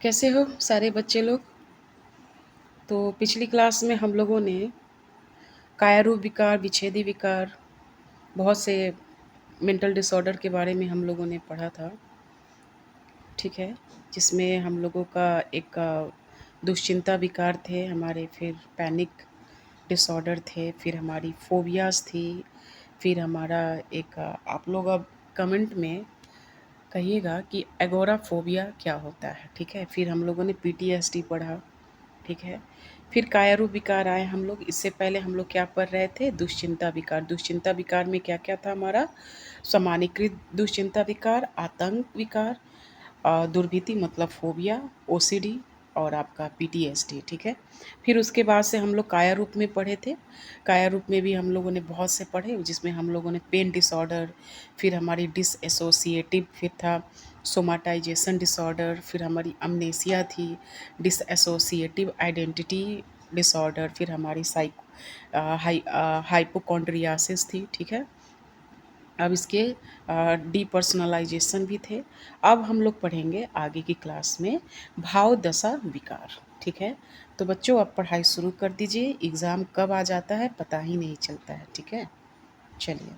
कैसे हो सारे बच्चे लोग। तो पिछली क्लास में हम लोगों ने कायरूप विकार, विच्छेदी विकार, बहुत से मेंटल डिसऑर्डर के बारे में हम लोगों ने पढ़ा था। ठीक है, जिसमें हम लोगों का एक दुश्चिंता विकार थे हमारे, फिर पैनिक डिसऑर्डर थे, फिर हमारी फोबियाज थी, फिर हमारा एक आप लोग अब कमेंट में कहिएगा कि एगोराफोबिया क्या होता है। ठीक है, फिर हम लोगों ने पीटीएसडी पढ़ा। ठीक है, फिर कायरू विकार आए हम लोग। इससे पहले हम लोग क्या पढ़ रहे थे? दुश्चिंता विकार। दुश्चिंता विकार में क्या क्या था हमारा? सामान्यीकृत दुश्चिंता विकार, आतंक विकार, दुर्भीति मतलब फोबिया, ओसीडी और आपका पीटीएसडी। ठीक है, फिर उसके बाद से हम लोग काया रूप में पढ़े थे। काया रूप में भी हम लोगों ने बहुत से पढ़े, जिसमें हम लोगों ने पेन डिसऑर्डर, फिर हमारी डिसएसोसिएटिव, फिर था सोमाटाइजेशन डिसऑर्डर, फिर हमारी अमनेसिया थी, डिसएसोसिएटिव आइडेंटिटी डिसऑर्डर, फिर हमारी हाइपोकॉन्ड्रियासिस थी। ठीक है, अब इसके डीपर्सनलाइजेशन भी थे। अब हम लोग पढ़ेंगे आगे की क्लास में भाव दशा विकार। ठीक है, तो बच्चों अब पढ़ाई शुरू कर दीजिए। एग्ज़ाम कब आ जाता है पता ही नहीं चलता है। ठीक है, चलिए।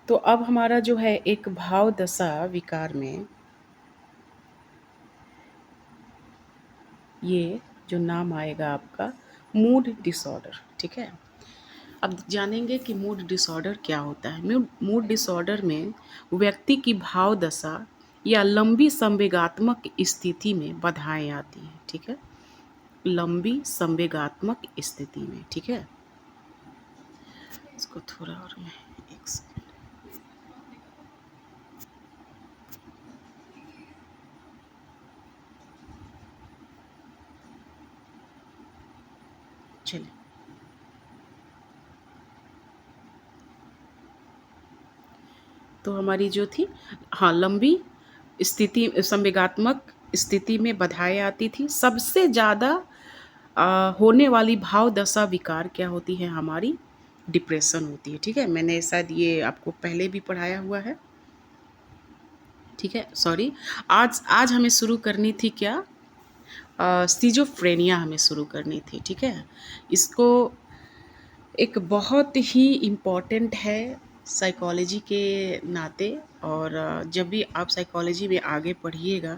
तो अब हमारा जो है एक भाव दशा विकार में ये जो नाम आएगा आपका मूड डिसऑर्डर। ठीक है, अब जानेंगे कि मूड डिसऑर्डर क्या होता है। मूड डिसऑर्डर में व्यक्ति की भाव दशा या लंबी संवेगात्मक स्थिति में बाधाएं आती हैं। ठीक है, लंबी संवेगात्मक स्थिति में। ठीक है, इसको थोड़ा और मैं एक सेकंड। चलिए, तो हमारी जो थी, हाँ, लंबी स्थिति संवेगात्मक स्थिति में बाधाएं आती थी। सबसे ज़्यादा होने वाली भाव दशा विकार क्या होती है? हमारी डिप्रेशन होती है। ठीक है, मैंने शायद ये आपको पहले भी पढ़ाया हुआ है। ठीक है, सॉरी। आज आज हमें शुरू करनी थी क्या? स्किज़ोफ्रेनिया हमें शुरू करनी थी। ठीक है, इसको एक बहुत ही इम्पॉर्टेंट है साइकोलॉजी के नाते। और जब भी आप साइकोलॉजी में आगे पढ़िएगा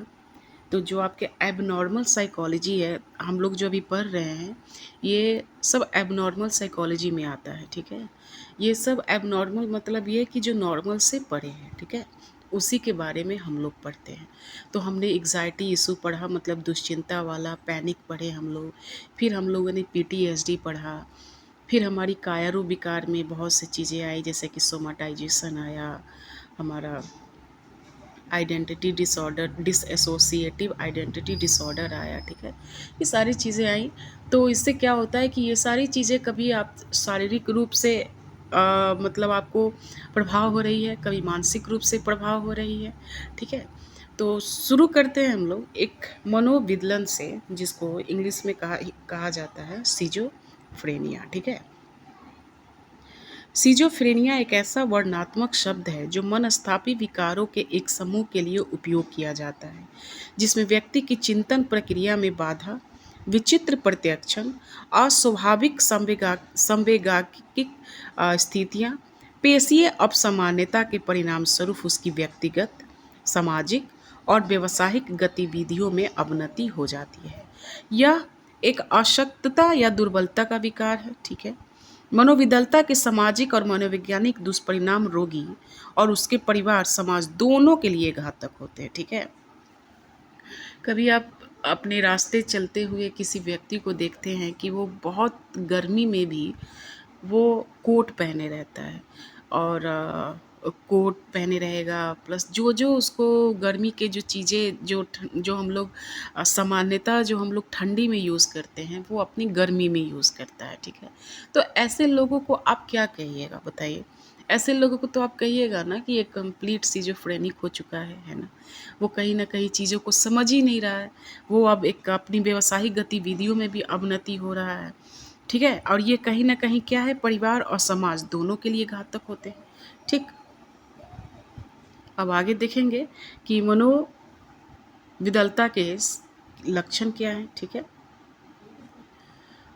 तो जो आपके एबनॉर्मल साइकोलॉजी है, हम लोग जो अभी पढ़ रहे हैं, ये सब एबनॉर्मल साइकोलॉजी में आता है। ठीक है, ये सब एबनॉर्मल मतलब ये कि जो नॉर्मल से पढ़े हैं। ठीक है, उसी के बारे में हम लोग पढ़ते हैं। तो हमने एग्जाइटी इशू पढ़ा, मतलब दुश्चिंता वाला, पैनिक पढ़े हम लोग। फिर हम लोगों ने पीटीएसडी पढ़ा। फिर हमारी कायरू विकार में बहुत सी चीज़ें आई, जैसे कि सोमाटाइजेशन आया, हमारा आइडेंटिटी डिसऑर्डर, डिसएसोसिएटिव आइडेंटिटी डिसऑर्डर आया। ठीक है, ये सारी चीज़ें आई। तो इससे क्या होता है कि ये सारी चीज़ें कभी आप शारीरिक रूप से मतलब आपको प्रभाव हो रही है, कभी मानसिक रूप से प्रभाव हो रही है। ठीक है, तो शुरू करते हैं हम लोग एक मनोविदलन से, जिसको इंग्लिश में कहा जाता है सिजोफ्रेनिया। ठीक है, सिजोफ्रेनिया एक ऐसा वर्णनात्मक शब्द है जो मनस्तापी विकारों के एक समूह के लिए उपयोग किया जाता है, जिसमें व्यक्ति की चिंतन प्रक्रिया में बाधा, विचित्र प्रत्याक्षण, अस्वाभाविक संवेगात्मक स्थितियाँ, पेशीय अपसामान्यता के परिणाम स्वरूप उसकी व्यक्तिगत, सामाजिक और व्यवसायिक गतिविधियों में अवनति हो जाती है। यह एक अशक्तता या दुर्बलता का विकार है। ठीक है, मनोविदलता के सामाजिक और मनोवैज्ञानिक दुष्परिणाम रोगी और उसके परिवार, समाज दोनों के लिए घातक होते हैं। ठीक है, कभी आप अपने रास्ते चलते हुए किसी व्यक्ति को देखते हैं कि वो बहुत गर्मी में भी वो कोट पहने रहता है, और कोट पहने रहेगा, प्लस जो जो उसको गर्मी के जो चीज़ें जो हम लोग सामान्यतः जो हम लोग ठंडी में यूज़ करते हैं, वो अपनी गर्मी में यूज़ करता है। ठीक है, तो ऐसे लोगों को आप क्या कहिएगा बताइए? ऐसे लोगों को तो आप कहिएगा ना कि ये कंप्लीट सिजोफ्रेनिक हो चुका है ना। वो कहीं ना कहीं चीज़ों को समझ ही नहीं रहा है। वो अब एक अपनी व्यवसायिक गतिविधियों में भी अवनति हो रहा है। ठीक है, और ये कहीं ना कहीं क्या है, परिवार और समाज दोनों के लिए घातक होते हैं। ठीक, अब आगे देखेंगे कि मनोविदलता के लक्षण क्या है, ठीक है।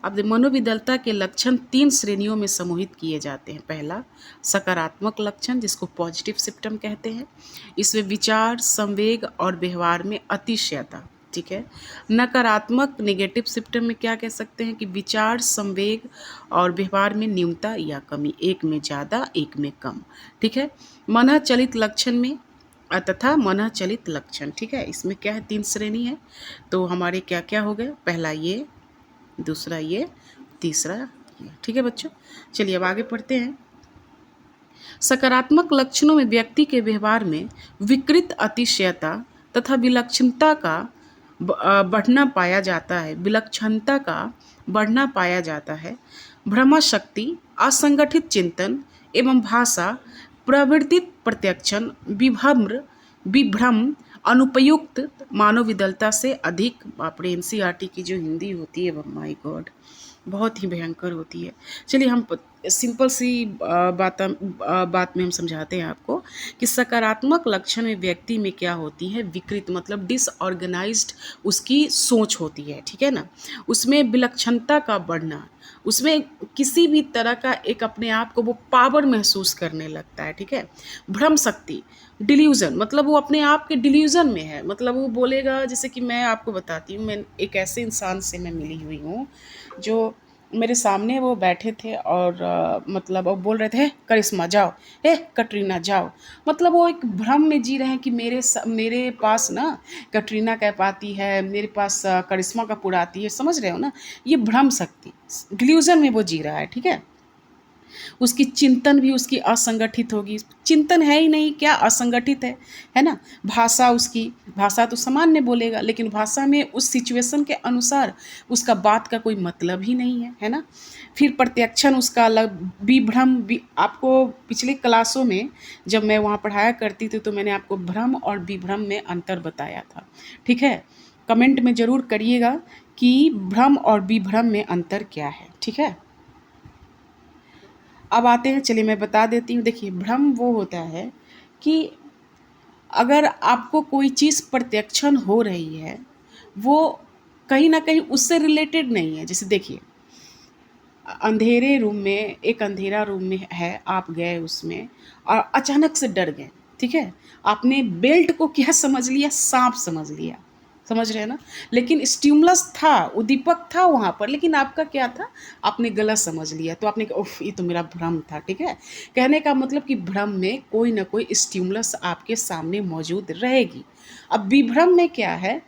अब मनोविदलता के लक्षण 3 श्रेणियों में समूहित किए जाते हैं। पहला, सकारात्मक लक्षण, जिसको पॉजिटिव सिम्पटम कहते हैं। इसमें विचार, संवेग और व्यवहार में अतिशयता, ठीक है। नकारात्मक नेगेटिव सिम्पटम में क्या कह सकते हैं कि विचार, संवेग और व्यवहार में न्यूनता या कमी, एक में ज़्यादा एक में कम, ठीक है। मन चलित लक्षण में तथा मन चलित लक्षण, ठीक है। इसमें क्या है, 3 श्रेणी है। तो हमारे क्या क्या हो गए, पहला ये, दूसरा ये, तीसरा ये, ठीक है बच्चों। चलिए अब आगे पढ़ते हैं। सकारात्मक लक्षणों में व्यक्ति के व्यवहार में विकृत अतिशयता तथा विलक्षणता का बढ़ना पाया जाता है, विलक्षणता का बढ़ना पाया जाता है। भ्रमाशक्ति, असंगठित चिंतन एवं भाषा, प्रवर्तित प्रत्यक्षण, विभ्रम, अनुपयुक्त मानव विदलता से अधिक। बाप रे, एनसीईआरटी की जो हिंदी होती है, माय गॉड, बहुत ही भयंकर होती है। चलिए हम सिंपल सी बात में हम समझाते हैं आपको कि सकारात्मक लक्षण में व्यक्ति में क्या होती है, विकृत मतलब डिसऑर्गेनाइज्ड उसकी सोच होती है, ठीक है ना। उसमें विलक्षणता का बढ़ना, उसमें किसी भी तरह का एक अपने आप को वो पावर महसूस करने लगता है, ठीक है। भ्रम शक्ति, डिल्यूजन, मतलब वो अपने आप के डिल्यूजन में है, मतलब वो बोलेगा, जैसे कि मैं आपको बताती हूँ, मैं एक ऐसे इंसान से मैं मिली हुई हूँ जो मेरे सामने वो बैठे थे और मतलब वो बोल रहे थे, करिश्मा जाओ, कटरीना जाओ। मतलब वो एक भ्रम में जी रहे हैं कि मेरे पास ना कटरीना कैफ आती है, मेरे पास करिश्मा कपूर आती है, समझ रहे हो ना। ये भ्रम शक्ति, डिल्यूजन में वो जी रहा है, ठीक है। उसकी चिंतन भी उसकी असंगठित होगी, चिंतन है ही नहीं, क्या असंगठित है ना। भाषा, उसकी भाषा तो सामान्य बोलेगा, लेकिन भाषा में उस सिचुएशन के अनुसार उसका बात का कोई मतलब ही नहीं है ना। फिर प्रत्यक्षण उसका अलग, विभ्रम आपको पिछले क्लासों में जब मैं वहाँ पढ़ाया करती थी तो मैंने आपको भ्रम और विभ्रम में अंतर बताया था, ठीक है। कमेंट में ज़रूर करिएगा कि भ्रम और विभ्रम में अंतर क्या है, ठीक है। अब आते हैं, चलिए मैं बता देती हूँ। देखिए, भ्रम वो होता है कि अगर आपको कोई चीज़ प्रत्यक्षण हो रही है, वो कहीं ना कहीं उससे रिलेटेड नहीं है। जैसे देखिए, अंधेरे रूम में, एक अंधेरा रूम में है, आप गए उसमें और अचानक से डर गए, ठीक है। आपने बेल्ट को क्या समझ लिया, सांप समझ लिया, समझ रहे हैं ना। लेकिन स्टिमुलस था, उद्दीपक था वहाँ पर, लेकिन आपका क्या था, आपने गलत समझ लिया, तो आपने कहा उफ, ये तो मेरा भ्रम था, ठीक है। कहने का मतलब कि भ्रम में कोई ना कोई स्टिमुलस आपके सामने मौजूद रहेगी। अब विभ्रम में क्या है,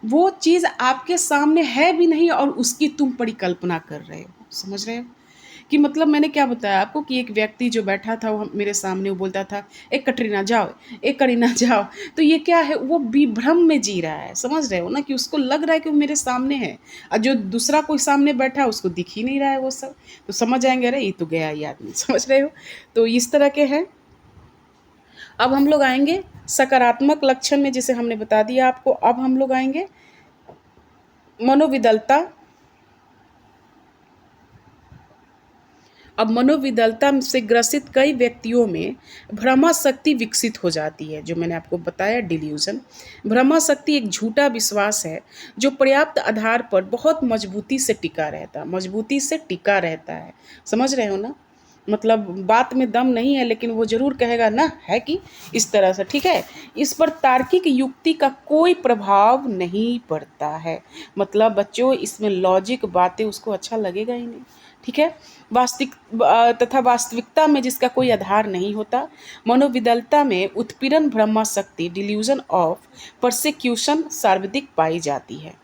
वो चीज़ आपके सामने है भी नहीं और उसकी तुम परिकल्पना कर रहे हो, समझ रहे हो। कि मतलब मैंने क्या बताया आपको कि एक व्यक्ति जो बैठा था वो मेरे सामने, वो बोलता था, एक कटरीना जाओ, एक करीना जाओ। तो ये क्या है, वो विभ्रम में जी रहा है, समझ रहे हो ना, कि उसको लग रहा है कि वो मेरे सामने है, और जो दूसरा कोई सामने बैठा है उसको दिख ही नहीं रहा है वो सब। तो समझ आएंगे, अरे ये तो गया ये आदमी, समझ रहे हो। तो इस तरह के हैं। अब हम लोग आएंगे सकारात्मक लक्षण में, जैसे हमने बता दिया आपको। अब हम लोग आएंगे मनोविदलता। अब मनोविदलता से ग्रसित कई व्यक्तियों में भ्रमाशक्ति विकसित हो जाती है, जो मैंने आपको बताया, डिल्यूजन। भ्रमाशक्ति एक झूठा विश्वास है जो पर्याप्त आधार पर बहुत मजबूती से टिका रहता है, समझ रहे हो ना। मतलब बात में दम नहीं है, लेकिन वो जरूर कहेगा ना, है कि इस तरह से, ठीक है। इस पर तार्किक युक्ति का कोई प्रभाव नहीं पड़ता है। मतलब बच्चों, इसमें लॉजिक बातें उसको अच्छा लगेगा ही नहीं, ठीक है। वास्तविकता में जिसका कोई आधार नहीं होता। मनोविदलता में उत्पीड़न, ब्रह्माशक्ति, डिल्यूजन ऑफ परसिक्यूशन सर्वाधिक पाई जाती है।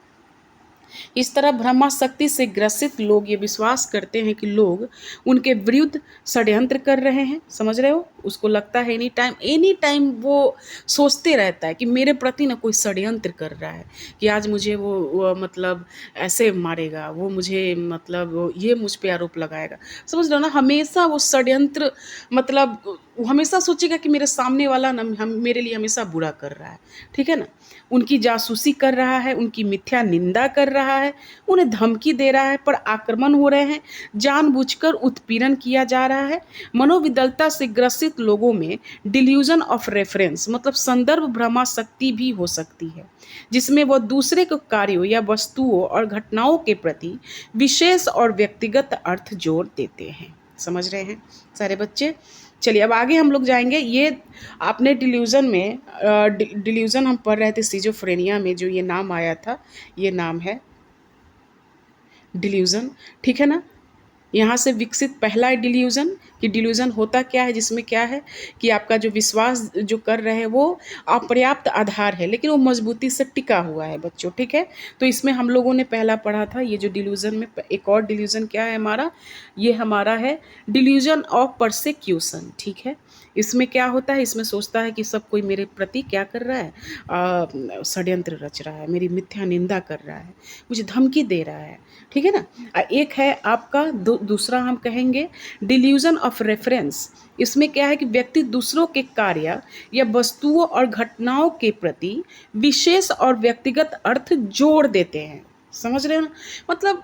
इस तरह ब्रह्माशक्ति से ग्रसित लोग ये विश्वास करते हैं कि लोग उनके विरुद्ध षड्यंत्र कर रहे हैं, समझ रहे हो। उसको लगता है एनी टाइम वो सोचते रहता है कि मेरे प्रति ना कोई षड्यंत्र कर रहा है, कि आज मुझे वो मतलब ऐसे मारेगा, वो मुझे मतलब ये मुझ पे आरोप लगाएगा, समझ रहे हो ना। हमेशा वो षड्यंत्र मतलब वो हमेशा सोचेगा कि मेरे सामने वाला ना हम मेरे लिए हमेशा बुरा कर रहा है, ठीक है ना। उनकी जासूसी कर रहा है, उनकी मिथ्या निंदा कर रहा है, उन्हें धमकी दे रहा है, पर आक्रमण हो रहे हैं, जानबूझकर उत्पीड़न किया जा रहा है। मनोविदलता से ग्रसित लोगों में डिल्यूजन ऑफ रेफरेंस मतलब संदर्भ भ्रमाशक्ति भी हो सकती है, जिसमें वह दूसरे के कार्यों या वस्तुओं और घटनाओं के प्रति विशेष और व्यक्तिगत अर्थ जोड़ देते हैं। समझ रहे हैं सारे बच्चे? चलिए अब आगे हम लोग जाएंगे। ये आपने डिल्यूजन में डिल्यूजन हम पढ़ रहे थे सिजोफ्रेनिया में, जो ये नाम आया था ये नाम है डिल्यूजन, ठीक है ना। यहाँ से विकसित पहला डिल्यूजन कि डिल्यूजन होता क्या है, जिसमें क्या है कि आपका जो विश्वास जो कर रहे हैं वो अपर्याप्त आधार है, लेकिन वो मजबूती से टिका हुआ है बच्चों, ठीक है। तो इसमें हम लोगों ने पहला पढ़ा था ये जो डिल्यूजन में एक और डिल्यूजन क्या है हमारा, ये हमारा है डिल्यूजन ऑफ परसेक्यूशन, ठीक है। इसमें क्या होता है, इसमें सोचता है कि सब कोई मेरे प्रति क्या कर रहा है, षड्यंत्र रच रहा है, मेरी मिथ्या निंदा कर रहा है, मुझे धमकी दे रहा है, ठीक है ना। एक है आपका दूसरा हम कहेंगे डिल्यूजन ऑफ रेफरेंस। इसमें क्या है कि व्यक्ति दूसरों के कार्य या वस्तुओं और घटनाओं के प्रति विशेष और व्यक्तिगत अर्थ जोड़ देते हैं। समझ रहे हो ना, मतलब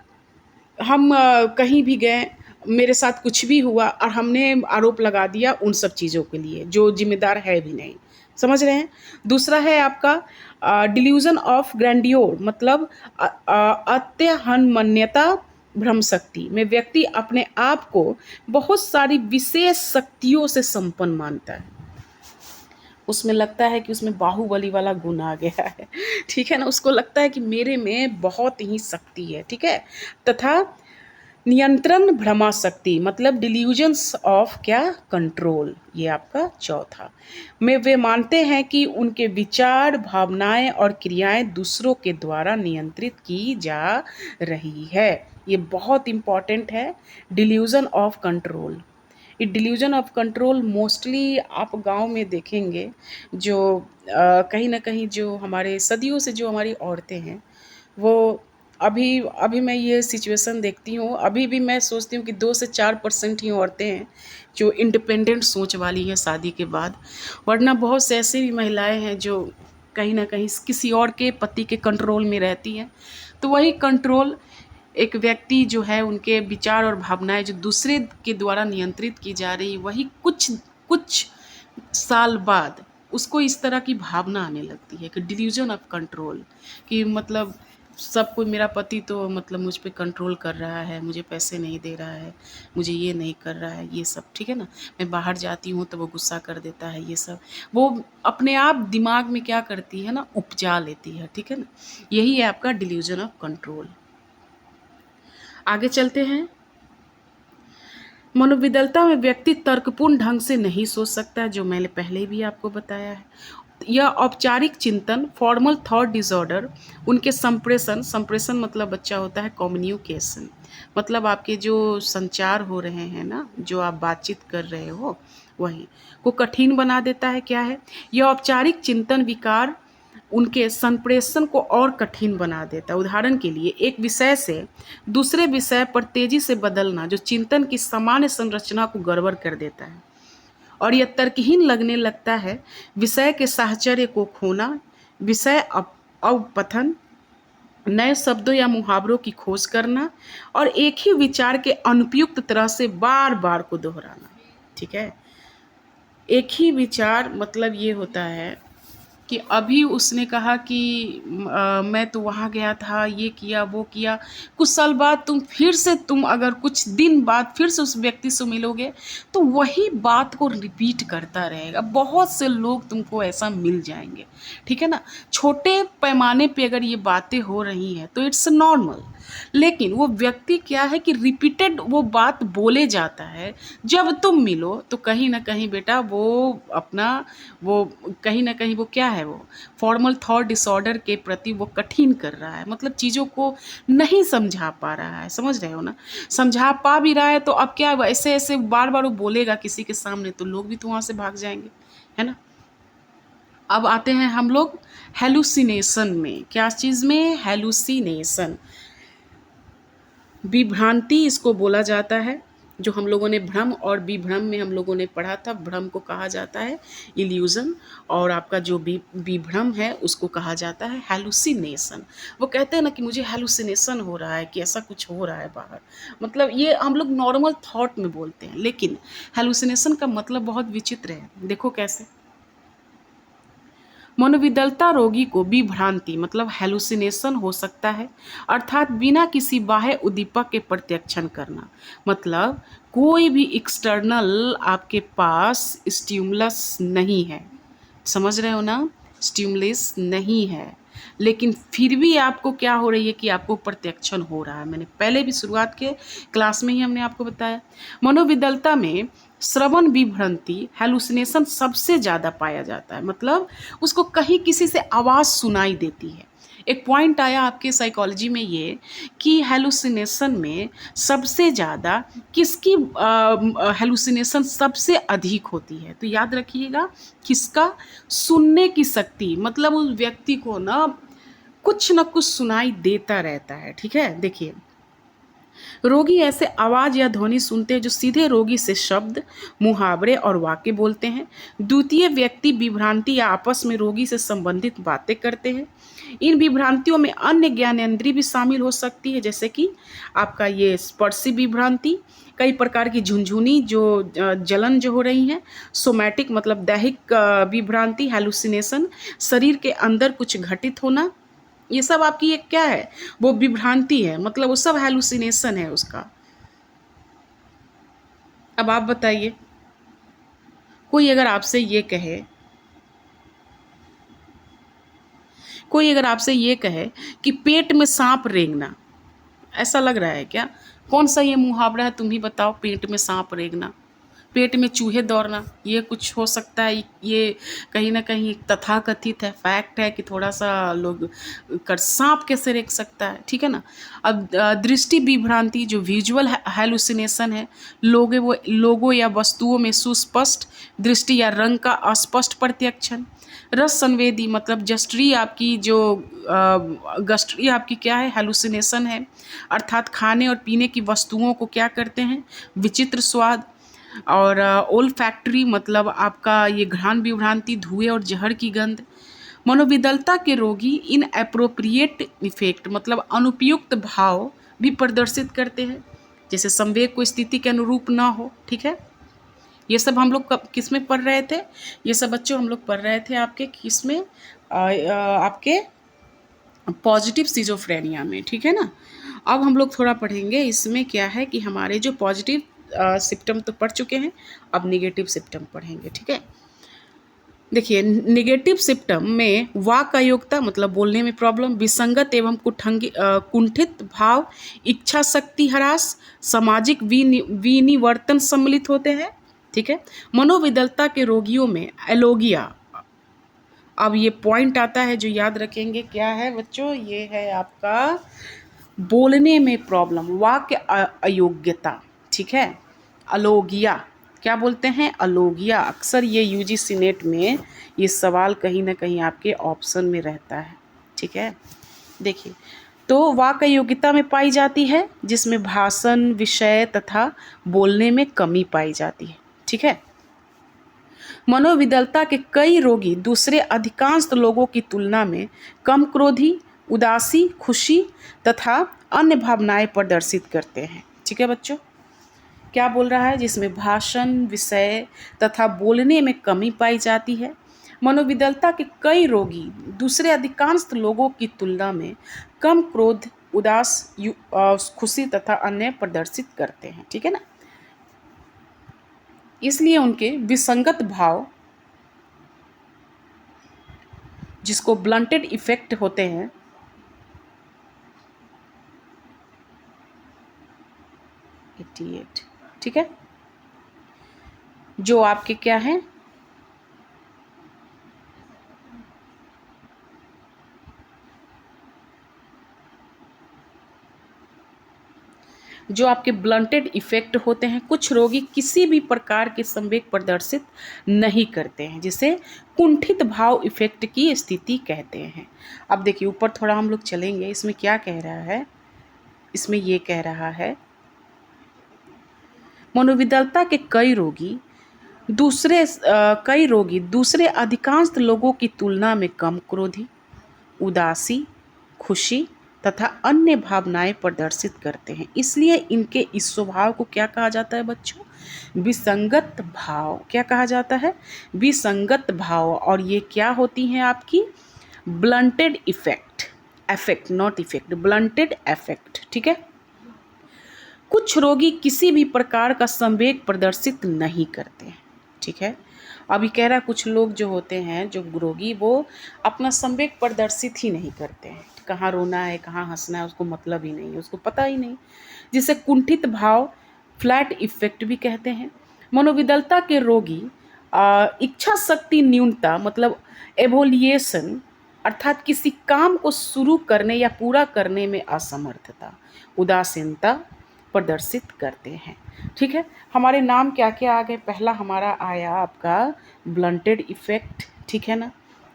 हम कहीं भी गए, मेरे साथ कुछ भी हुआ और हमने आरोप लगा दिया उन सब चीज़ों के लिए जो जिम्मेदार है भी नहीं। समझ रहे हैं। दूसरा है आपका डिल्यूजन ऑफ ग्रैंडियोर मतलब अत्यहंमन्यता भ्रम शक्ति में व्यक्ति अपने आप को बहुत सारी विशेष शक्तियों से संपन्न मानता है। उसमें लगता है कि उसमें बाहुबली वाला गुण आ गया है, ठीक है ना। उसको लगता है कि मेरे में बहुत ही शक्ति है, ठीक है। तथा नियंत्रण भ्रमाशक्ति मतलब डिल्यूजन्स ऑफ क्या कंट्रोल, ये आपका चौथा में वे मानते हैं कि उनके विचार भावनाएं और क्रियाएं दूसरों के द्वारा नियंत्रित की जा रही है। ये बहुत इंपॉर्टेंट है, डिल्यूजन ऑफ कंट्रोल। ये डिल्यूजन ऑफ कंट्रोल मोस्टली आप गांव में देखेंगे, जो कहीं ना कहीं जो हमारे सदियों से जो हमारी औरतें हैं वो अभी अभी मैं ये सिचुएशन देखती हूँ, अभी भी मैं सोचती हूँ कि 2 से 4% ही औरतें हैं जो इंडिपेंडेंट सोच वाली हैं शादी के बाद, वरना बहुत से ऐसी भी महिलाएं हैं जो कहीं ना कहीं किसी और के पति के कंट्रोल में रहती हैं। तो वही कंट्रोल एक व्यक्ति जो है उनके विचार और भावनाएं जो दूसरे के द्वारा नियंत्रित की जा रही, वही कुछ कुछ साल बाद उसको इस तरह की भावना आने लगती है कि डिल्यूजन ऑफ कंट्रोल, कि मतलब सब कोई मेरा पति तो मतलब मुझ पे कंट्रोल कर रहा है, मुझे पैसे नहीं दे रहा है, मुझे ये नहीं कर रहा है, ये सब, ठीक है ना। मैं बाहर जाती हूँ तो वो गुस्सा कर देता है, ये सब वो अपने आप दिमाग में क्या करती है ना, उपजा लेती है, ठीक है ना। यही है आपका डिल्यूजन ऑफ कंट्रोल। आगे चलते हैं। मनोविदलता में व्यक्ति तर्कपूर्ण ढंग से नहीं सोच सकता है, जो मैंने पहले भी आपको बताया है। यह औपचारिक चिंतन फॉर्मल थॉट डिसऑर्डर उनके संप्रेषण मतलब बच्चा होता है कम्युनिकेशन, मतलब आपके जो संचार हो रहे हैं ना, जो आप बातचीत कर रहे हो वही को कठिन बना देता है। क्या है यह औपचारिक चिंतन विकार उनके संप्रेषण को और कठिन बना देता है। उदाहरण के लिए एक विषय से दूसरे विषय पर तेजी से बदलना जो चिंतन की सामान्य संरचना को गड़बड़ कर देता है और यह तर्कहीन लगने लगता है। विषय के साहचर्य को खोना, विषय अवपथन, नए शब्दों या मुहावरों की खोज करना और एक ही विचार के अनुपयुक्त तरह से बार बार को दोहराना, ठीक है। एक ही विचार मतलब ये होता है कि अभी उसने कहा कि मैं तो वहाँ गया था, ये किया वो किया, कुछ साल बाद तुम अगर कुछ दिन बाद फिर से उस व्यक्ति से मिलोगे तो वही बात को रिपीट करता रहेगा। बहुत से लोग तुमको ऐसा मिल जाएंगे, ठीक है ना। छोटे पैमाने पे अगर ये बातें हो रही हैं तो इट्स नॉर्मल, लेकिन वो व्यक्ति क्या है कि रिपीटेड वो बात बोले जाता है। जब तुम मिलो तो कहीं ना कहीं बेटा वो अपना वो कहीं ना कहीं वो क्या है, वो फॉर्मल थॉट डिसऑर्डर के प्रति वो कठिन कर रहा है, मतलब चीज़ों को नहीं समझा पा रहा है। समझ रहे हो ना, समझा पा भी रहा है तो अब क्या ऐसे ऐसे बार बार वो बोलेगा किसी के सामने तो लोग भी तो वहाँ से भाग जाएंगे, है ना। अब आते हैं हम लोग हेलुसिनेशन में। क्या चीज़ में? हेलुसिनेशन, विभ्रांति इसको बोला जाता है। जो हम लोगों ने भ्रम और विभ्रम में हम लोगों ने पढ़ा था, भ्रम को कहा जाता है इल्यूज़न, और आपका जो विभ्रम है उसको कहा जाता है हैलुसिनेशन। वो कहते हैं ना कि मुझे हैलुसिनेशन हो रहा है, कि ऐसा कुछ हो रहा है बाहर, मतलब ये हम लोग नॉर्मल थॉट में बोलते हैं, लेकिन हैलुसिनेशन का मतलब बहुत विचित्र है। देखो कैसे, मनोविदलता रोगी को विभ्रांति मतलब हेलुसिनेशन हो सकता है, अर्थात बिना किसी बाह्य उद्दीपक के प्रत्यक्षण करना, मतलब कोई भी एक्सटर्नल आपके पास स्टिमुलस नहीं है, समझ रहे हो ना, स्टिमुलस नहीं है, लेकिन फिर भी आपको क्या हो रही है कि आपको प्रत्यक्षण हो रहा है। मैंने पहले भी शुरुआत के क्लास में ही हमने आपको बताया, मनोविदलता में श्रवण विभ्रांति हेलुसिनेशन सबसे ज़्यादा पाया जाता है, मतलब उसको कहीं किसी से आवाज़ सुनाई देती है। एक पॉइंट आया आपके साइकोलॉजी में ये कि हेलुसिनेशन में सबसे ज़्यादा किसकी हेलुसिनेशन सबसे अधिक होती है, तो याद रखिएगा किसका, सुनने की शक्ति, मतलब उस व्यक्ति को ना कुछ सुनाई देता रहता है। ठीक है, देखिए रोगी ऐसे आवाज़ या ध्वनि सुनते हैं जो सीधे रोगी से शब्द, मुहावरे और वाक्य बोलते हैं। द्वितीय व्यक्ति विभ्रांति या आपस में रोगी से संबंधित बातें करते हैं। इन विभ्रांतियों में अन्य ज्ञानेंद्रिय भी शामिल हो सकती है, जैसे कि आपका ये स्पर्शी विभ्रांति, कई प्रकार की झुनझुनी जो जलन जो हो रही हैं, सोमैटिक मतलब दैहिक विभ्रांति हैलुसिनेशन, शरीर के अंदर कुछ घटित होना, ये सब आपकी एक क्या है, वो विभ्रांति है, मतलब वो सब हैलुसिनेशन है उसका। अब आप बताइए, कोई अगर आपसे ये कहे, कोई अगर आपसे ये कहे कि पेट में सांप रेंगना, ऐसा लग रहा है क्या? कौन सा ये मुहावरा है, तुम ही बताओ, पेट में सांप रेंगना, पेट में चूहे दौड़ना, ये कुछ हो सकता है, ये कहीं ना कहीं तथाकथित है, फैक्ट है कि थोड़ा सा लोग कर, सांप कैसे रेंग सकता है, ठीक है ना। अब दृष्टि विभ्रांति जो विजुअल हेलुसिनेशन है, लोगों या वस्तुओं में सुस्पष्ट दृष्टि या रंग का अस्पष्ट प्रत्यक्षण। रस संवेदी मतलब जस्ट्री आपकी जो गस्ट्री आपकी क्या है, हेलुसिनेशन है, अर्थात खाने और पीने की वस्तुओं को क्या करते हैं, विचित्र स्वाद। और ओल फैक्ट्री मतलब आपका ये घ्राण विभ्रांति, धुएं और जहर की गंध। मनोविदलता के रोगी इन अप्रोप्रिएट इफेक्ट मतलब अनुपयुक्त भाव भी प्रदर्शित करते हैं, जैसे संवेग को स्थिति के अनुरूप ना हो। ठीक है, ये सब हम लोग किस में पढ़ रहे थे, ये सब बच्चों हम लोग पढ़ रहे थे आपके किस में, आपके पॉजिटिव सिजोफ्रेनिया में। ठीक है ना, अब हम लोग थोड़ा पढ़ेंगे इसमें क्या है कि हमारे जो पॉजिटिव सिम्टम तो पढ़ चुके हैं, अब निगेटिव सिम्टम पढ़ेंगे। ठीक है, देखिए निगेटिव सिम्टम में वाक अयोग्यता मतलब बोलने में प्रॉब्लम, विसंगत एवं कुंठित भाव, इच्छा शक्ति ह्रास, सामाजिक विनिवर्तन सम्मिलित होते हैं। ठीक है, मनोविदलता के रोगियों में एलोगिया, अब ये पॉइंट आता है जो याद रखेंगे, क्या है बच्चों, ये है आपका बोलने में प्रॉब्लम, वाक्य अयोग्यता। ठीक है, अलोगिया, क्या बोलते हैं, अलोगिया। अक्सर ये यूजीसी नेट में ये सवाल कहीं ना कहीं आपके ऑप्शन में रहता है। ठीक है, देखिए तो वाक्य योग्यता में पाई जाती है जिसमें भाषण, विषय तथा बोलने में कमी पाई जाती है। ठीक है, मनोविदलता के कई रोगी दूसरे अधिकांश लोगों की तुलना में कम क्रोधी, उदासी, खुशी तथा अन्य भावनाएं प्रदर्शित करते हैं। ठीक है बच्चों, क्या बोल रहा है, जिसमें भाषण, विषय तथा बोलने में कमी पाई जाती है। मनोविदलता के कई रोगी दूसरे अधिकांश लोगों की तुलना में कम क्रोध, उदास, खुशी तथा अन्य प्रदर्शित करते हैं। ठीक है ना, इसलिए उनके विसंगत भाव जिसको ब्लंटेड इफेक्ट होते हैं, ठीक है, जो आपके क्या हैं, जो आपके ब्लंटेड इफेक्ट होते हैं। कुछ रोगी किसी भी प्रकार के संवेग प्रदर्शित नहीं करते हैं, जिसे कुंठित भाव इफेक्ट की स्थिति कहते हैं। अब देखिए ऊपर थोड़ा हम लोग चलेंगे, इसमें क्या कह रहा है, इसमें ये कह रहा है मनोविकलता के कई रोगी दूसरे अधिकांश लोगों की तुलना में कम क्रोधी, उदासी, खुशी तथा अन्य भावनाएं प्रदर्शित करते हैं। इसलिए इनके इस स्वभाव को क्या कहा जाता है बच्चों? विसंगत भाव। क्या कहा जाता है? विसंगत भाव। और ये क्या होती हैं आपकी? Blunted affect not effect, blunted affect. ठीक है। कुछ रोगी किसी भी प्रकार का संवेग प्रदर्शित नहीं करते हैं। ठीक है। अभी कह रहा कुछ लोग जो होते हैं, जो रोगी, वो अपना संवेग प्रदर्शित ही नहीं करते हैं। कहाँ रोना है, कहाँ हंसना है, उसको मतलब ही नहीं है, उसको पता ही नहीं। जिसे कुंठित भाव, फ्लैट इफेक्ट भी कहते हैं। मनोविकलता के रोगी इच्छा शक्ति न्यूनता मतलब एवोलिएशन अर्थात किसी काम को शुरू करने या पूरा करने में असमर्थता, उदासीनता प्रदर्शित करते हैं। ठीक है। हमारे नाम क्या क्या आ गए? पहला हमारा आया आपका ब्लंटेड इफेक्ट। ठीक है ना।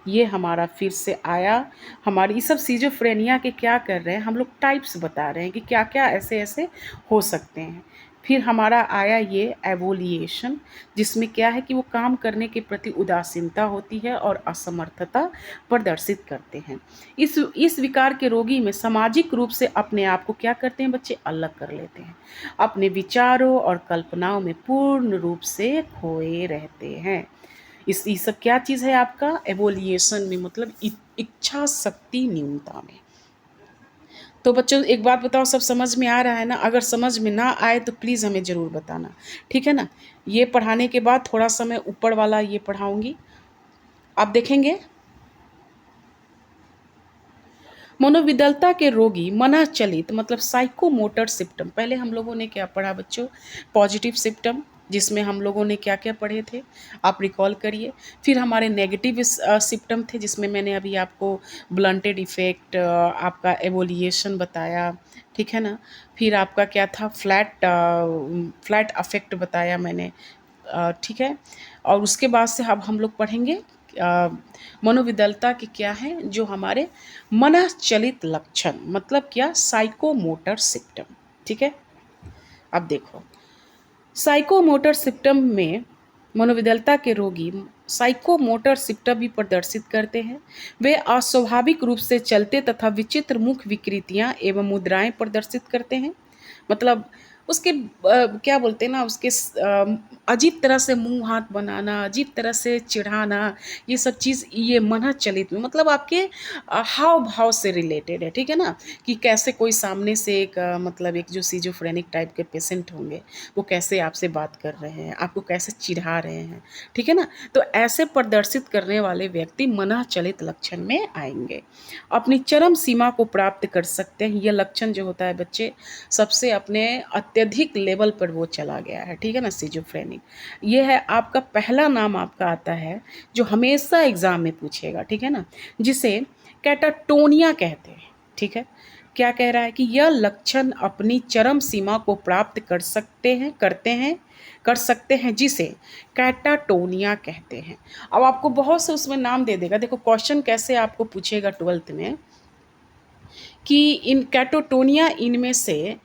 ये हमारा फिर से आया। हमारी ये सब सिजोफ्रेनिया के क्या कर रहे हैं, हम लोग टाइप्स बता रहे हैं कि क्या क्या ऐसे ऐसे हो सकते हैं। फिर हमारा आया ये एवोलिएशन, जिसमें क्या है कि वो काम करने के प्रति उदासीनता होती है और असमर्थता प्रदर्शित करते हैं। इस विकार के रोगी में सामाजिक रूप से अपने आप को क्या करते हैं बच्चे? अलग कर लेते हैं। अपने विचारों और कल्पनाओं में पूर्ण रूप से खोए रहते हैं। ये सब क्या चीज़ है आपका? एवोलिएशन में मतलब इच्छा शक्ति न्यूनता में। तो बच्चों एक बात बताओ, सब समझ में आ रहा है ना? अगर समझ में ना आए तो प्लीज़ हमें ज़रूर बताना। ठीक है ना। ये पढ़ाने के बाद थोड़ा सा मैं ऊपर वाला ये पढ़ाऊंगी, आप देखेंगे। मनोविकलता के रोगी मनःचलित मतलब साइकोमोटर सिम्पटम। पहले हम लोगों ने क्या पढ़ा बच्चों? पॉजिटिव सिम्पटम, जिसमें हम लोगों ने क्या क्या पढ़े थे, आप रिकॉल करिए। फिर हमारे नेगेटिव सिम्पटम थे, जिसमें मैंने अभी आपको ब्लंटेड इफेक्ट, आपका एवोलिएशन बताया। ठीक है ना। फिर आपका क्या था? फ्लैट अफेक्ट बताया मैंने। ठीक है। और उसके बाद से अब हम लोग पढ़ेंगे मनोविकलता के क्या हैं, जो हमारे मनःचलित लक्षण मतलब क्या? Psychomotor symptom. ठीक है। अब देखो, साइकोमोटर सिम्पटम में मनोविकलता के रोगी साइकोमोटर सिम्पटम भी प्रदर्शित करते हैं। वे अस्वाभाविक रूप से चलते तथा विचित्र मुख विकृतियां एवं मुद्राएं प्रदर्शित करते हैं। मतलब उसके क्या बोलते हैं ना, उसके अजीब तरह से मुंह हाथ बनाना, अजीब तरह से चिढ़ाना, ये सब चीज़ ये मनःचलित में मतलब आपके हाव भाव से रिलेटेड है। ठीक है ना। कि कैसे कोई सामने से एक मतलब एक जो सिजोफ्रेनिक टाइप के पेशेंट होंगे, वो कैसे आपसे बात कर रहे हैं, आपको कैसे चिढ़ा रहे हैं। ठीक है ना। तो ऐसे प्रदर्शित करने वाले व्यक्ति मनःचलित लक्षण में आएंगे। अपनी चरम सीमा को प्राप्त कर सकते हैं। यह लक्षण जो होता है बच्चे, सबसे अपने अत्यधिक लेवल पर वो चला गया है। ठीक है ना। सिजोफ्रेनिक ये है आपका पहला नाम आपका आता है, जो हमेशा एग्जाम में पूछेगा। ठीक है ना। जिसे कैटाटोनिया कहते हैं। ठीक है। क्या कह रहा है कि यह लक्षण अपनी चरम सीमा को प्राप्त कर सकते हैं जिसे कैटाटोनिया कहते हैं। अब आपको बहुत से उसमें नाम दे देगा। देखो क्वेश्चन कैसे आपको पूछेगा 12th में कि इन कैटाटोनिया इनमें से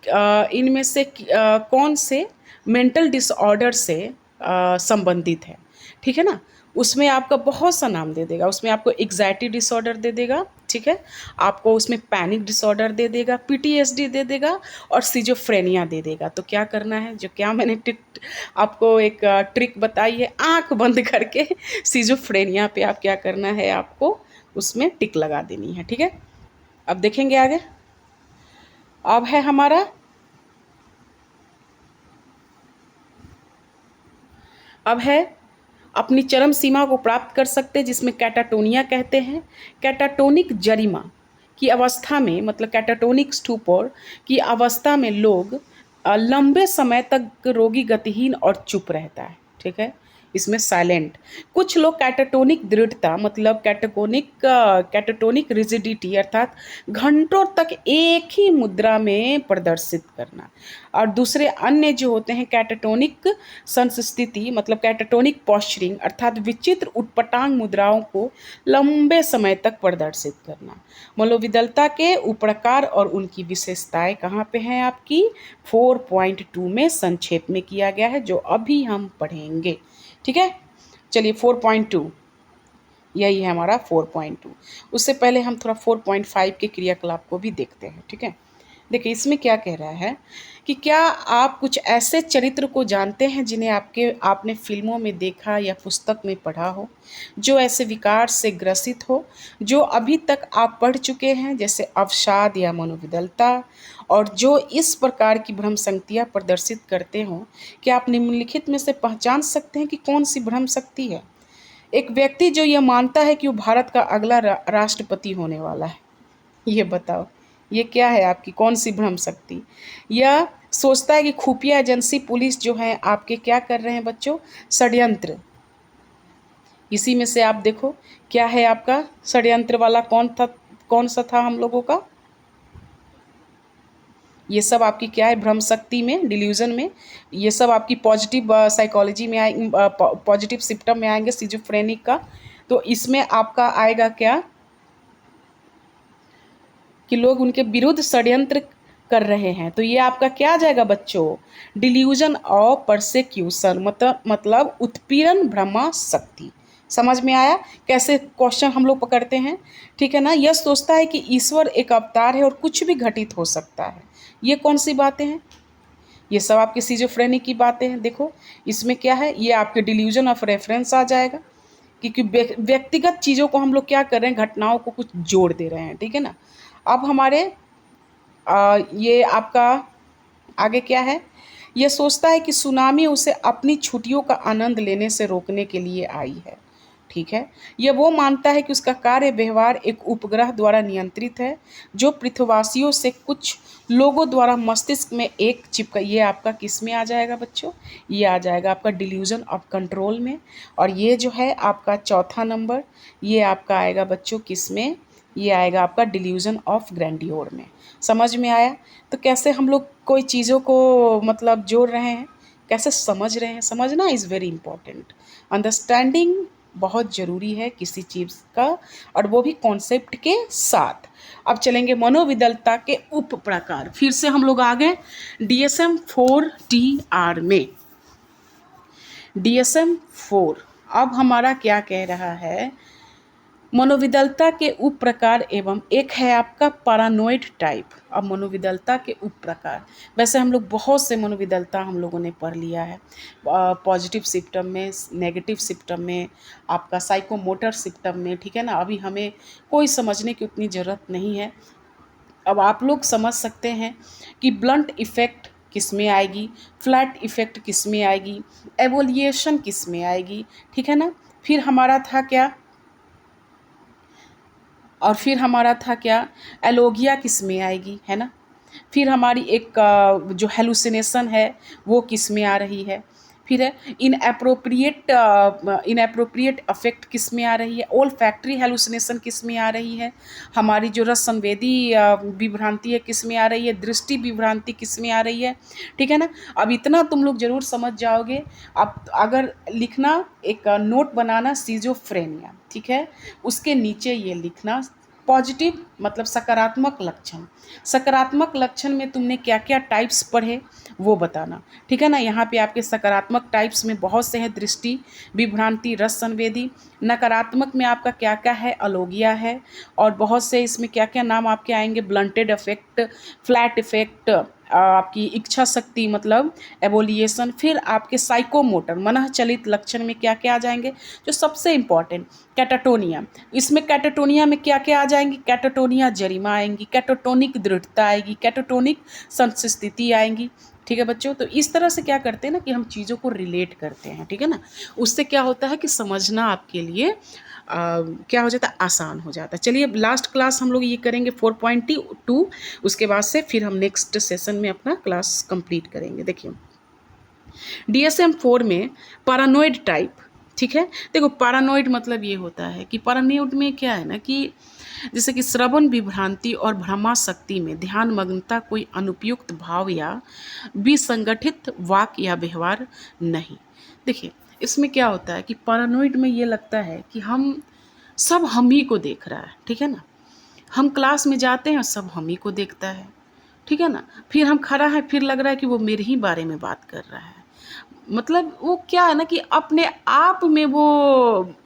कौन से मेंटल डिसऑर्डर से संबंधित है। ठीक है ना। उसमें आपका बहुत सा नाम दे देगा। उसमें आपको एग्जाइटी डिसऑर्डर दे देगा। ठीक है। आपको उसमें पैनिक डिसऑर्डर दे देगा, पीटीएसडी दे देगा और सिजोफ्रेनिया दे देगा। तो क्या करना है, जो क्या मैंने आपको एक ट्रिक बताई है, आंख बंद करके सिजोफ्रेनिया पे आप क्या करना है, आपको उसमें टिक लगा देनी है। ठीक है। अब देखेंगे आगे। अब है हमारा अपनी चरम सीमा को प्राप्त कर सकते, जिसमें कैटाटोनिया कहते हैं। कैटाटोनिक जरिमा की अवस्था में मतलब कैटाटोनिक स्टूपर की अवस्था में लोग लंबे समय तक रोगी गतिहीन और चुप रहता है। ठीक है। इसमें साइलेंट। कुछ लोग कैटाटोनिक दृढ़ता मतलब कैटाटोनिक रिजिडिटी अर्थात घंटों तक एक ही मुद्रा में प्रदर्शित करना, और दूसरे अन्य जो होते हैं कैटाटोनिक संस्थिति मतलब कैटाटोनिक पॉस्चरिंग अर्थात विचित्र उटपटांग मुद्राओं को लंबे समय तक प्रदर्शित करना। मनोविदलता के उपप्रकार और उनकी विशेषताएं कहाँ पे हैं आपकी 4.2 में संक्षेप में किया गया है, जो अभी हम पढ़ेंगे। ठीक है, चलिए 4.2 यही है हमारा 4.2। उससे पहले हम थोड़ा 4.5 के क्रियाकलाप को भी देखते हैं। ठीक है, देखिए इसमें क्या कह रहा है कि क्या आप कुछ ऐसे चरित्र को जानते हैं जिन्हें आपने फिल्मों में देखा या पुस्तक में पढ़ा हो, जो ऐसे विकार से ग्रसित हो जो अभी तक आप पढ़ चुके हैं, जैसे अवसाद या मनोविदलता, और जो इस प्रकार की भ्रम शक्तियाँ प्रदर्शित करते हों। क्या आप निम्नलिखित में से पहचान सकते हैं कि कौन सी भ्रम शक्ति है? एक व्यक्ति जो यह मानता है कि वो भारत का अगला राष्ट्रपति होने वाला है। ये बताओ, ये क्या है आपकी कौन सी भ्रम शक्ति? यह सोचता है कि खुफिया एजेंसी पुलिस जो है आपके क्या कर रहे हैं बच्चों, षड्यंत्र। इसी में से आप देखो क्या है आपका षड्यंत्र वाला कौन सा था हम लोगों का? ये सब आपकी क्या है भ्रम शक्ति में, डिल्यूजन में। ये सब आपकी पॉजिटिव साइकोलॉजी में आएंगे, पॉजिटिव सिम्टम में आएंगे सिजोफ्रेनिक का। तो इसमें आपका आएगा क्या कि लोग उनके विरुद्ध षड्यंत्र कर रहे हैं। तो ये आपका क्या आ जाएगा बच्चों, डिल्यूजन ऑफ परसेक्यूशन मतलब उत्पीड़न भ्रमा शक्ति। समझ में आया कैसे क्वेश्चन हम लोग पकड़ते हैं? ठीक है ना। यह सोचता है कि ईश्वर एक अवतार है और कुछ भी घटित हो सकता है। ये कौन सी बातें हैं? ये सब आपके सिजोफ्रेनिक की बातें हैं। देखो इसमें क्या है, ये आपके डिल्यूजन ऑफ रेफरेंस आ जाएगा, क्योंकि व्यक्तिगत चीज़ों को हम लोग क्या कर रहे हैं, घटनाओं को कुछ जोड़ दे रहे हैं। ठीक है ना। अब हमारे ये आपका आगे क्या है, ये सोचता है कि सुनामी उसे अपनी छुट्टियों का आनंद लेने से रोकने के लिए आई है। ठीक है, यह वो मानता है कि उसका कार्य व्यवहार एक उपग्रह द्वारा नियंत्रित है जो पृथ्वीवासियों से कुछ लोगों द्वारा मस्तिष्क में एक चिपका। ये आपका किस में आ जाएगा बच्चों, ये आ जाएगा आपका डिल्यूजन ऑफ कंट्रोल में। और ये जो है आपका चौथा नंबर, ये आपका आएगा बच्चों किस में, ये आएगा आपका डिल्यूजन ऑफ ग्रैंडियोर में। समझ में आया? तो कैसे हम लोग कोई चीज़ों को मतलब जोड़ रहे हैं, कैसे समझ रहे हैं, समझना इज़ वेरी इंपॉर्टेंट। अंडरस्टैंडिंग बहुत ज़रूरी है किसी चीज़ का, और वो भी कॉन्सेप्ट के साथ। अब चलेंगे मनोविदलता के उप प्रकार। फिर से हम लोग आ गए DSM-4 में। DSM-4 अब हमारा क्या कह रहा है, मनोविदलता के उप प्रकार एवं एक है आपका पैरानोइड टाइप। अब मनोविदलता के उप प्रकार, वैसे हम लोग बहुत से मनोविदलता हम लोगों ने पढ़ लिया है, पॉजिटिव सिम्टम में, नेगेटिव सिम्टम में, आपका साइकोमोटर सिम्टम में। ठीक है ना, अभी हमें कोई समझने की उतनी ज़रूरत नहीं है। अब आप लोग समझ सकते हैं कि ब्लंट इफ़ेक्ट किस में आएगी, फ्लैट इफ़ेक्ट किस में आएगी, एवोल्यूशन किस में आएगी। ठीक है ना। फिर हमारा था क्या, और फिर हमारा था क्या, एलोगिया किस में आएगी, है ना। फिर हमारी एक जो हेलुसिनेशन है वो किस में आ रही है। फिर है इनएप्रोप्रिएट अफेक्ट किस में आ रही है, ओल फैक्ट्री हेलुसिनेशन किस में आ रही है, हमारी जो रस संवेदी विभ्रांति है किस में आ रही है, दृष्टि विभ्रांति किस में आ रही है। ठीक है ना। अब इतना तुम लोग जरूर समझ जाओगे। अब अगर लिखना एक नोट बनाना सीजोफ्रेनिया, ठीक है, उसके नीचे ये लिखना पॉजिटिव मतलब सकारात्मक लक्षण। सकारात्मक लक्षण में तुमने क्या क्या टाइप्स पढ़े वो बताना। ठीक है ना। यहाँ पे आपके सकारात्मक टाइप्स में बहुत से हैं, दृष्टि विभ्रांति, रस संवेदी। नकारात्मक में आपका क्या क्या है, अलोगिया है, और बहुत से इसमें क्या क्या नाम आपके आएंगे, ब्लंटेड इफेक्ट, फ्लैट इफेक्ट, आपकी इच्छा शक्ति मतलब एवोल्यूशन। फिर आपके साइकोमोटर मनः चलित लक्षण में क्या क्या आ जाएंगे, जो सबसे इंपॉर्टेंट कैटाटोनिया। इसमें कैटाटोनिया में क्या क्या आ जाएंगी, कैटाटोनिया जरिमा आएंगी, कैटाटोनिक दृढ़ता आएगी, कैटाटोनिक संस्थिति आएंगी। ठीक है बच्चों। तो इस तरह से क्या करते हैं ना कि हम चीज़ों को रिलेट करते हैं। ठीक है ना। उससे क्या होता है कि समझना आपके लिए क्या हो जाता है, आसान हो जाता है। चलिए लास्ट क्लास हम लोग ये करेंगे 4.2, उसके बाद से फिर हम नेक्स्ट सेशन में अपना क्लास कंप्लीट करेंगे। देखिए DSM-4 में पैरानोइड टाइप, ठीक है। देखो पैरानोइड मतलब ये होता है कि पैरानोइड में क्या है ना कि जैसे कि श्रवण विभ्रांति और भ्रमाशक्ति में ध्यान मग्नता, कोई अनुपयुक्त भाव या विसंगठित वाक्य या व्यवहार नहीं। देखिए इसमें क्या होता है कि पैरानोइड में ये लगता है कि हम ही को देख रहा है, ठीक है ना। हम क्लास में जाते हैं सब हम ही को देखता है, ठीक है ना। फिर हम खड़ा है फिर लग रहा है कि वो मेरे ही बारे में बात कर रहा है। मतलब वो क्या है ना कि अपने आप में वो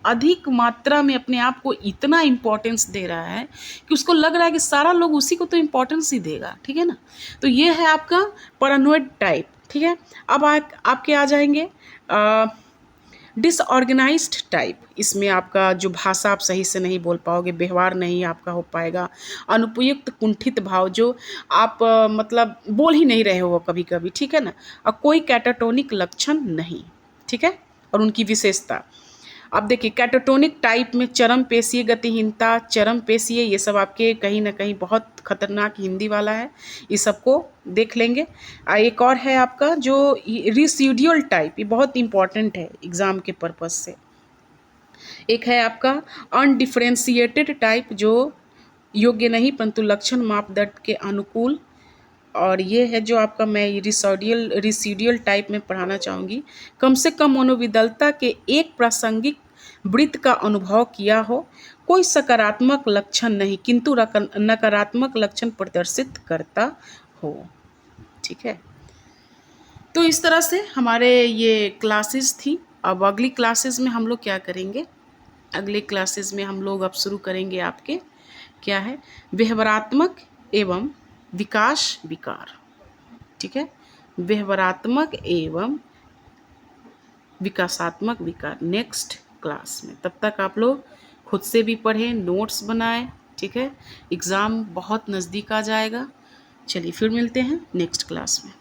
अधिक मात्रा में अपने आप को इतना इम्पोर्टेंस दे रहा है कि उसको लग रहा है कि सारा लोग उसी को तो इम्पोर्टेंस ही देगा, ठीक है ना। तो ये है आपका पैरानोइड टाइप, ठीक है। अब आपके आ जाएंगे डिसऑर्गेनाइज्ड टाइप। इसमें आपका जो भाषा आप सही से नहीं बोल पाओगे, व्यवहार नहीं आपका हो पाएगा, अनुपयुक्त कुंठित भाव जो आप मतलब बोल ही नहीं रहे हो कभी कभी, ठीक है ना। और कोई कैटाटोनिक लक्षण नहीं, ठीक है। और उनकी विशेषता अब देखिए कैटाटोनिक टाइप में चरम पेशीय गतिहीनता, चरम पेशीय, ये सब आपके कहीं ना कहीं बहुत खतरनाक हिंदी वाला है, इस सबको देख लेंगे। एक और है आपका जो रिसीड्यूल टाइप, ये बहुत इंपॉर्टेंट है एग्जाम के पर्पज से। एक है आपका अनडिफरेंशिएटेड टाइप जो योग्य नहीं परंतु लक्षण मापदंड के अनुकूल। और ये है जो आपका मैं रिसीडियल टाइप में पढ़ाना चाहूँगी, कम से कम मनोविदलता के एक प्रासंगिक वृत्त का अनुभव किया हो, कोई सकारात्मक लक्षण नहीं किंतु नकारात्मक लक्षण प्रदर्शित करता हो, ठीक है। तो इस तरह से हमारे ये क्लासेस थी। अब अगली क्लासेस में हम लोग क्या करेंगे, अगले क्लासेस में हम लोग अब शुरू करेंगे आपके क्या है व्यवहारात्मक एवं विकास विकार, ठीक है। व्यवहारात्मक एवं विकासात्मक विकार नेक्स्ट क्लास में। तब तक आप लोग खुद से भी पढ़ें, नोट्स बनाएं, ठीक है। एग्ज़ाम बहुत नज़दीक आ जाएगा। चलिए फिर मिलते हैं नेक्स्ट क्लास में।